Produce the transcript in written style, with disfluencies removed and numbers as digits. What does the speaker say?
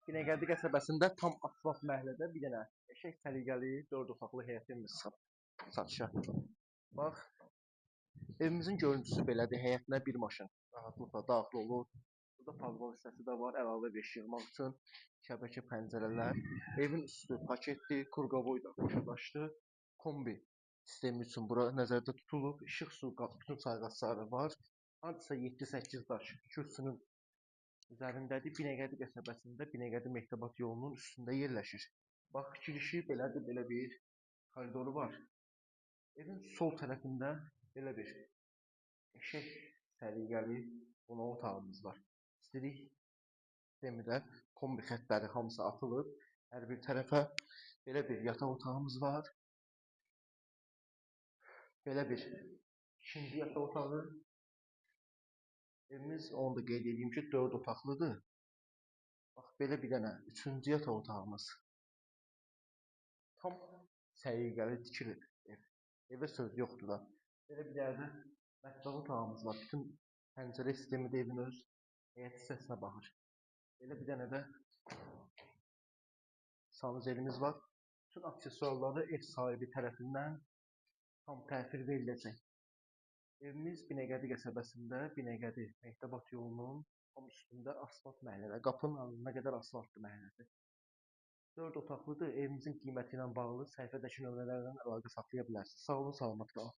Binəqədi qəsəbəsində tam asfalt məhəllədə bir dənə qəşəng səliqəli 4 otaqlı həyətimiz satışa. Bax, evimizin görüntüsü belədir. Həyətinə bir maşın rahatlıqla daxil olur. Burada podval hissəsi də var, əlavə bir şey yığmaq üçün. Şəbəkə pəncərələr. Evin üstü paketdir, kurqavoy da daşdır. Kombi sistemi üçün bura nəzərdə tutulub. İşıq, su, bütün sayğacları var. Hardasa 7-8 daş kürsünün üzərindədir. Binəqədi qəsəbəsində Binəqədi Mehdəbat yolunun üstündə yerləşir. Bax, girişi belədir, belə bir koridoru var. Evin sol tərəfində belə bir qəşəng səliqəli qonaq otağımız var. İstilik sistemi kombi xəttləri hamısı atılıb. Hər bir tərəfə belə bir yataq otağımız var. Belə bir ikinci yataq otağı. Evimiz, onu da qeyd edeyim ki, 4 otaqlıdır. Bax, belə bir dənə üçüncü yataq otağımız. Tam səliqəli tikilib ev. Evə söz yoxdur da. Belə bir dənə mətbəx otağımız var. Bütün pəncərə sistemi də evin öz həyət hissəsinə baxır. Belə bir dənə də sanuzelimiz var. Bütün aksesuarları ev sahibi tərəfindən tam təhvil veriləcək. Evimiz Binəqədi qəsəbəsində, Binəqədi Mehdəbat yolunun tam üstündə asfalt məhəllədə. Qapının ağzına qədər asfaltlı məhəllədir. 4 otaqlıdır. Evimizin qiyməti ilə bağlı səhifədəki nömrələrdən əlaqə saxlaya bilərsiniz. Sağ olun, salamat qalın.